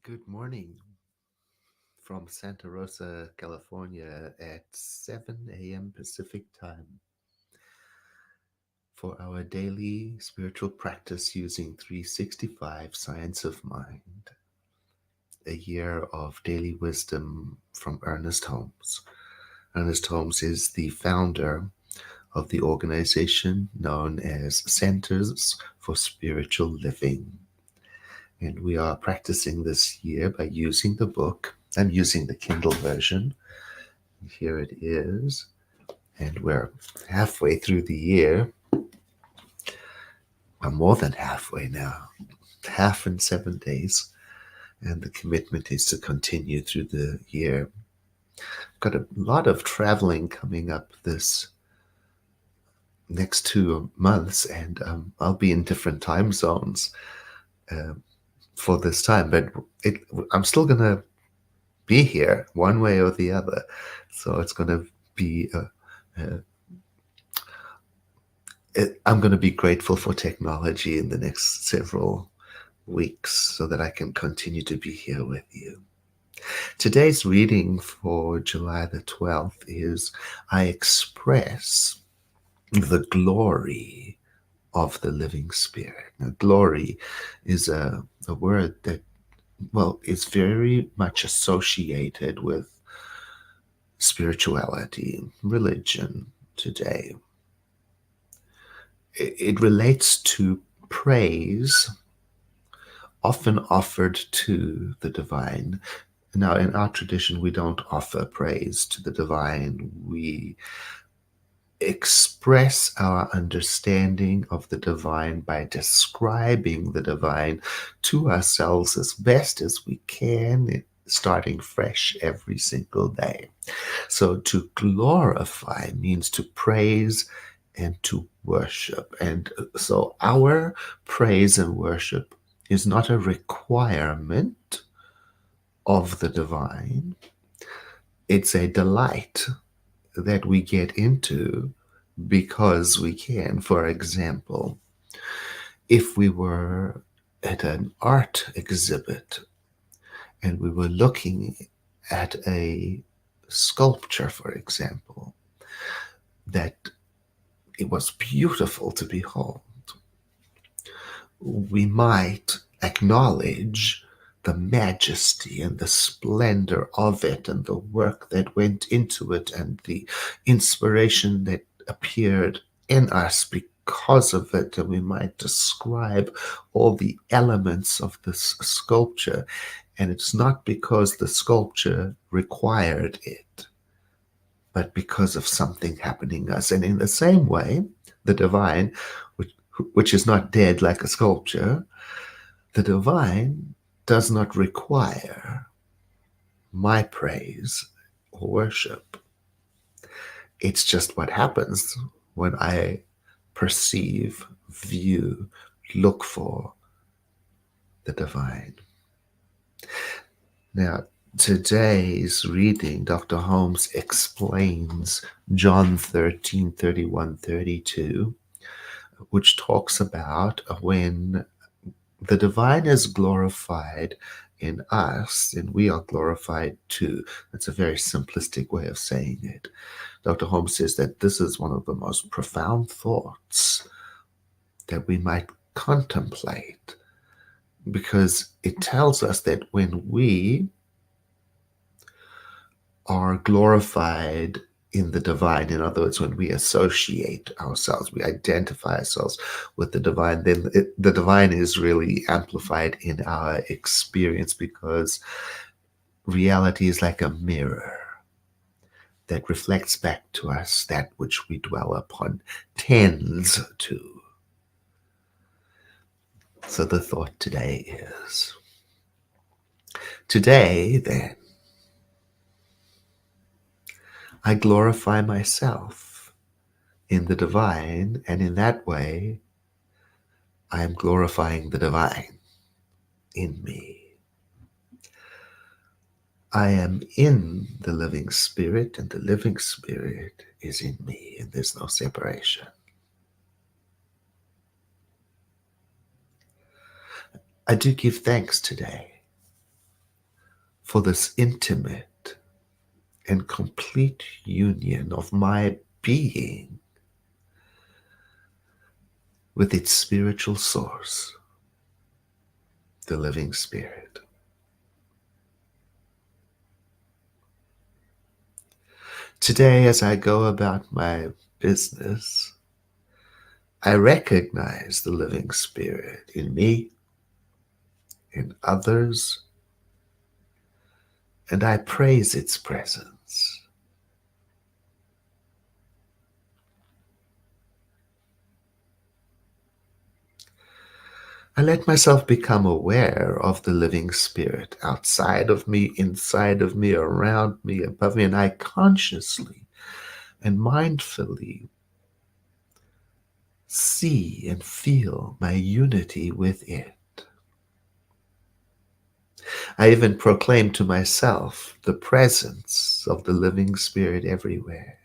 Good morning from Santa Rosa, California at 7 a.m. Pacific time for our daily spiritual practice using 365 Science of Mind, a year of daily wisdom from Ernest Holmes. Ernest Holmes is the founder of the organization known as Centers for Spiritual Living. And we are practicing this year by using the book. I'm using the Kindle version. Here it is. And we're halfway through the year. Well, more than halfway now. Half in 7 days. And the commitment is to continue through the year. Got a lot of traveling coming up this next 2 months, and I'll be in different time zones uh, for this time. But I'm still going to be here one way or the other. So it's going to be I'm going to be grateful for technology in the next several weeks so that I can continue to be here with you. Today's reading for July the 12th is I express the glory of the living spirit. Now, glory is a word that, well, is very much associated with spirituality, religion today. It relates to praise often offered to the divine. Now, in our tradition, we don't offer praise to the divine. We express our understanding of the divine by describing the divine to ourselves as best as we can, starting fresh every single day. So to glorify means to praise and to worship. And so our praise and worship is not a requirement of the divine. It's a delight that we get into because we can. For example, if we were at an art exhibit and we were looking at a sculpture, for example, that it was beautiful to behold, we might acknowledge the majesty and the splendor of it and the work that went into it and the inspiration that appeared in us because of it. And we might describe all the elements of this sculpture. And it's not because the sculpture required it, but because of something happening in us. And in the same way, the divine, which is not dead like a sculpture, the divine does not require my praise or worship. It's just what happens when I perceive, view, look for the divine. Now, today's reading, Dr. Holmes explains John 13:31-32, which talks about when the divine is glorified in us, and we are glorified too. That's a very simplistic way of saying it. Dr. Holmes says that this is one of the most profound thoughts that we might contemplate, because it tells us that when we are glorified in the divine, in other words, when we associate ourselves, we identify ourselves with the divine, then the divine is really amplified in our experience, because reality is like a mirror that reflects back to us that which we dwell upon, tends to. So the thought today is, today then, I glorify myself in the divine, and in that way, I am glorifying the divine in me. I am in the living spirit, and the living spirit is in me, and there's no separation. I do give thanks today for this intimate and complete union of my being with its spiritual source, the living Spirit. Today, as I go about my business, I recognize the living Spirit in me, in others, and I praise its presence. I let myself become aware of the living Spirit outside of me, inside of me, around me, above me, and I consciously and mindfully see and feel my unity with it. I even proclaim to myself the presence of the living Spirit everywhere.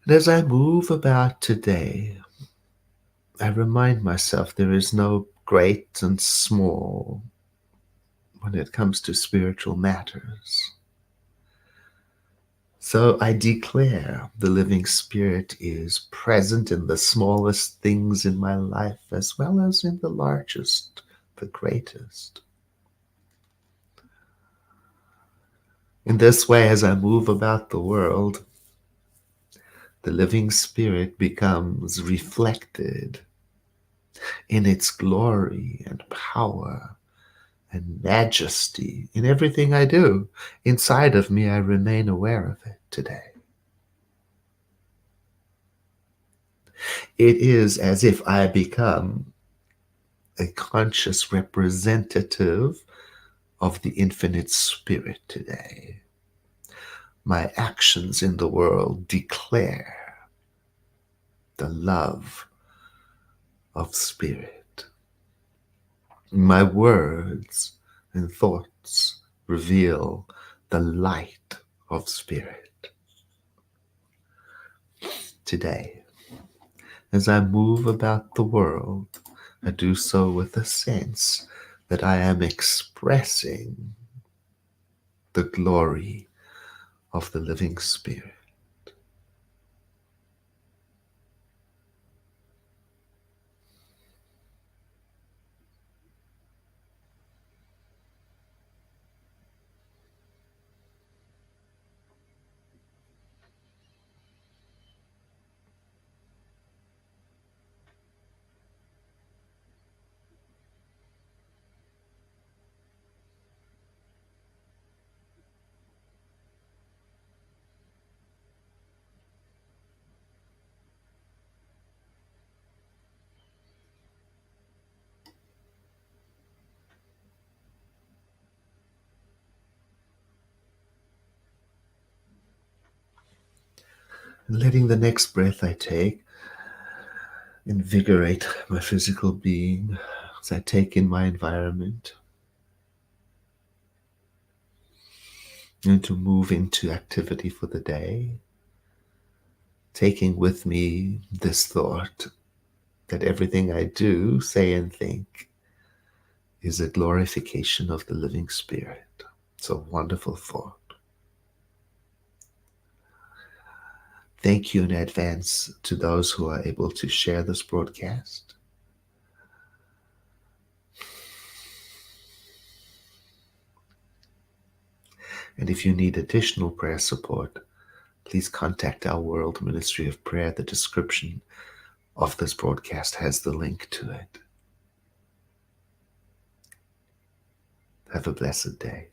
And as I move about today, I remind myself there is no great and small when it comes to spiritual matters. So I declare the living Spirit is present in the smallest things in my life as well as in the largest, the greatest. In this way, as I move about the world, the living Spirit becomes reflected in its glory and power and majesty in everything I do. Inside of me, I remain aware of it today. It is as if I become a conscious representative of the infinite Spirit today. My actions in the world declare the love of Spirit. My words and thoughts reveal the light of Spirit. Today, as I move about the world, I do so with a sense that I am expressing the glory of the living Spirit. And letting the next breath I take invigorate my physical being as I take in my environment and to move into activity for the day, taking with me this thought that everything I do, say, and think is a glorification of the living Spirit. It's a wonderful thought. Thank you in advance to those who are able to share this broadcast. And if you need additional prayer support, please contact our World Ministry of Prayer. The description of this broadcast has the link to it. Have a blessed day.